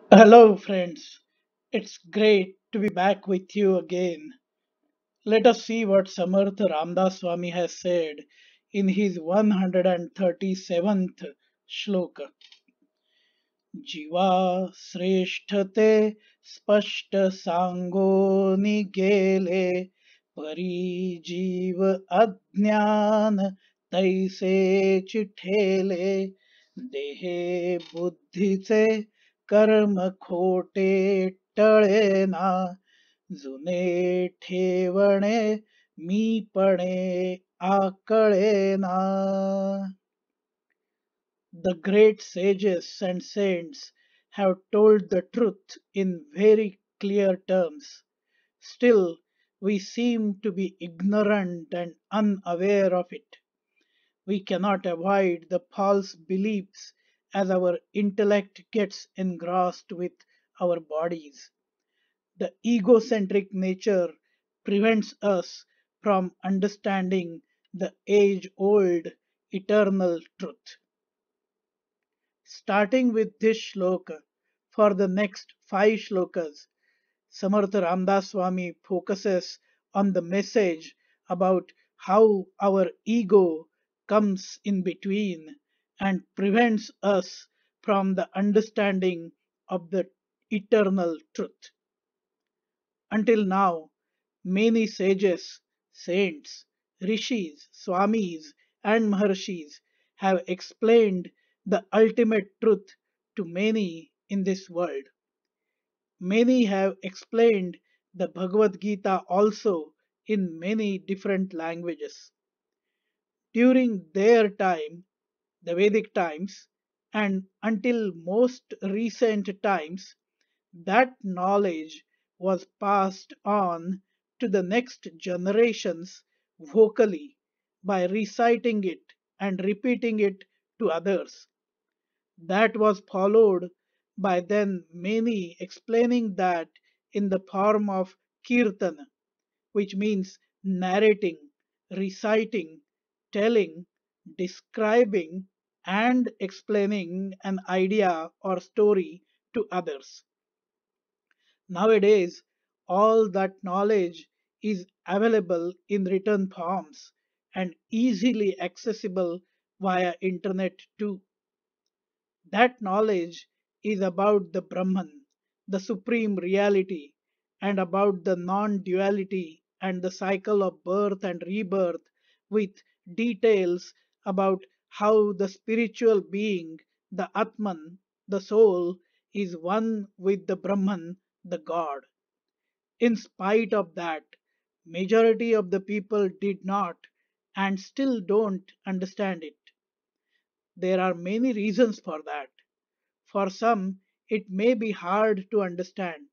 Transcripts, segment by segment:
Hello, friends. It's great to be back with you again. Let us see what Samartha Ramdas Swami has said in his 137th shloka. Jiva sreshthate spashta sango nigele pari jiva adnyan तैसे चिठेले देहे बुद्धि से कर्म खोटे टळे ना जुने ठेवणे मी पणे आकळे ना. The great sages and saints have told the truth in very clear terms. Still, we seem to be ignorant and unaware of it. We cannot avoid the false beliefs as our intellect gets engrossed with our bodies. The egocentric nature prevents us from understanding the age old eternal truth. Starting with this shloka, for the next five shlokas, Samartha Ramdas Swami focuses on the message about how our ego comes in between and prevents us from the understanding of the eternal truth. Until now, many sages, saints, rishis, swamis, and maharshis have explained the ultimate truth to many in this world. Many have explained the Bhagavad Gita also in many different languages. During their time, the Vedic times, and until most recent times, that knowledge was passed on to the next generations vocally by reciting it and repeating it to others. That was followed by then many explaining that in the form of kirtana, which means narrating, reciting, telling, describing, and explaining an idea or story to others. Nowadays, all that knowledge is available in written forms and easily accessible via internet too. That knowledge is about the Brahman, the supreme reality, and about the non duality and the cycle of birth and rebirth, with details about how the spiritual being, the Atman, the soul, is one with the Brahman, the God. In spite of that, majority of the people did not and still don't understand it. There are many reasons for that. For some, it may be hard to understand,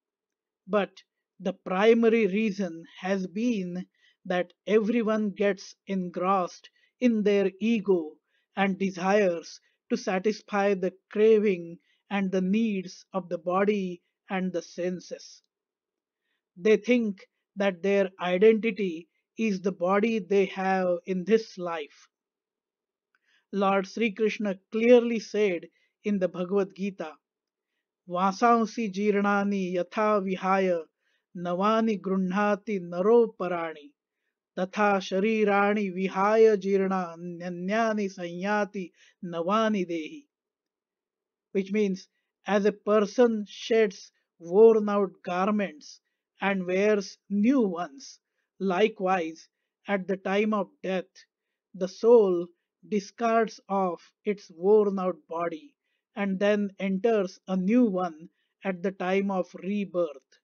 but the primary reason has been that everyone gets engrossed in their ego and desires to satisfy the craving and the needs of the body and the senses. They think that their identity is the body they have in this life. Lord Sri Krishna clearly said in the Bhagavad Gita, वासांसि जीर्णानि यथा विहाय नवानि गृह्णाति नरोपराणि तथा शरीराणि विहाय जीर्णान्यन्यानि संयाति नवानि देहि. Which means, as a person sheds worn out garments and wears new ones, likewise, at the time of death, the soul discards off its worn out body and then enters a new one at the time of rebirth.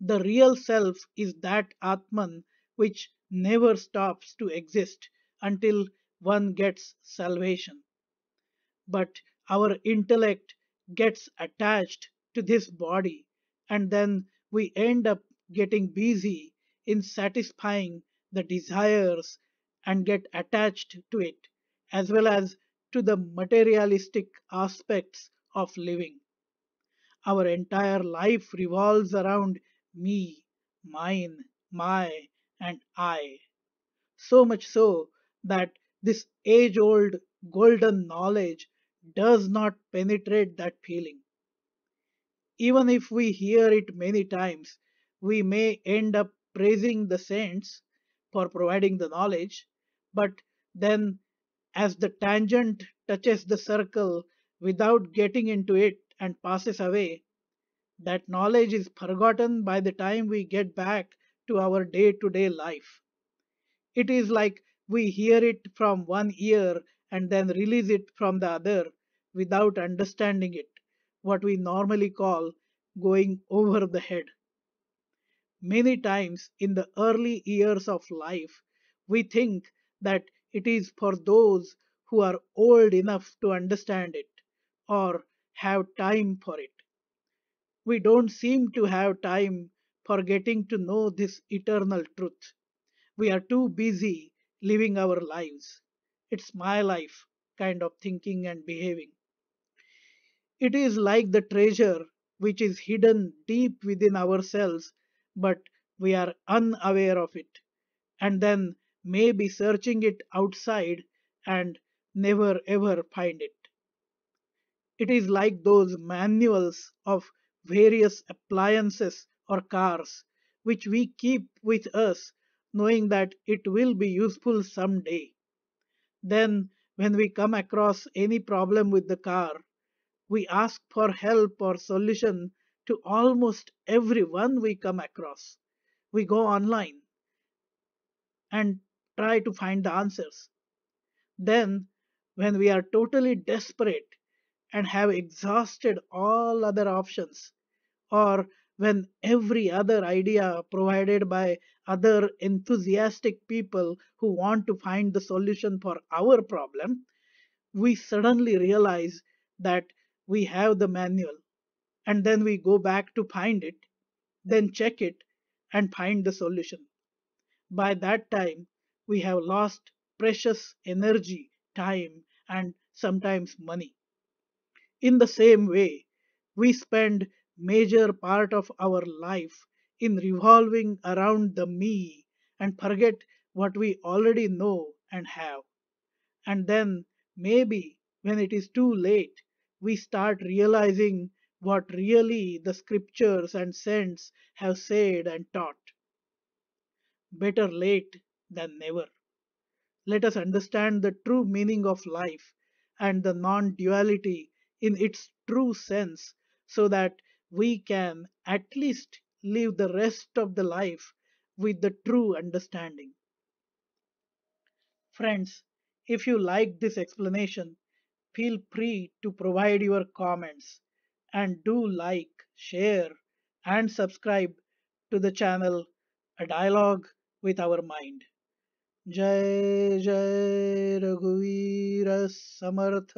The real self is that Atman which never stops to exist until one gets salvation. But our intellect gets attached to this body, and then we end up getting busy in satisfying the desires and get attached to it, as well as to the materialistic aspects of living. Our entire life revolves around me, mine, my, and I. So much so that this age old golden knowledge does not penetrate that feeling. Even if we hear it many times, we may end up praising the saints for providing the knowledge, but then as the tangent touches the circle without getting into it and passes away, that knowledge is forgotten by the time we get back to our day to day life. It is like we hear it from one ear and then release it from the other without understanding it, what we normally call going over the head. Many times in the early years of life, we think that it is for those who are old enough to understand it or have time for it. We don't seem to have time for getting to know this eternal truth. We are too busy living our lives. It's my life kind of thinking and behaving. It is like the treasure which is hidden deep within ourselves, but we are unaware of it, and then maybe searching it outside and never ever find it. It is like those manuals of various appliances or cars, which we keep with us, knowing that it will be useful someday. Then, when we come across any problem with the car, we ask for help or solution to almost everyone we come across. We go online and try to find the answers. Then, when we are totally desperate and have exhausted all other options, or when every other idea provided by other enthusiastic people who want to find the solution for our problem, we suddenly realize that we have the manual, and then we go back to find it, then check it, and find the solution. By that time, we have lost precious energy, time, and sometimes money. In the same way, we spend major part of our life in revolving around the me and forget what we already know and have. And then maybe when it is too late, we start realizing what really the scriptures and saints have said and taught. Better late than never. Let us understand the true meaning of life and the non duality in its true sense so that we can at least live the rest of the life with the true understanding. Friends, if you like this explanation, feel free to provide your comments and do like, share, and subscribe to the channel A Dialogue with Our Mind. जय जय रघुवीर समर्थ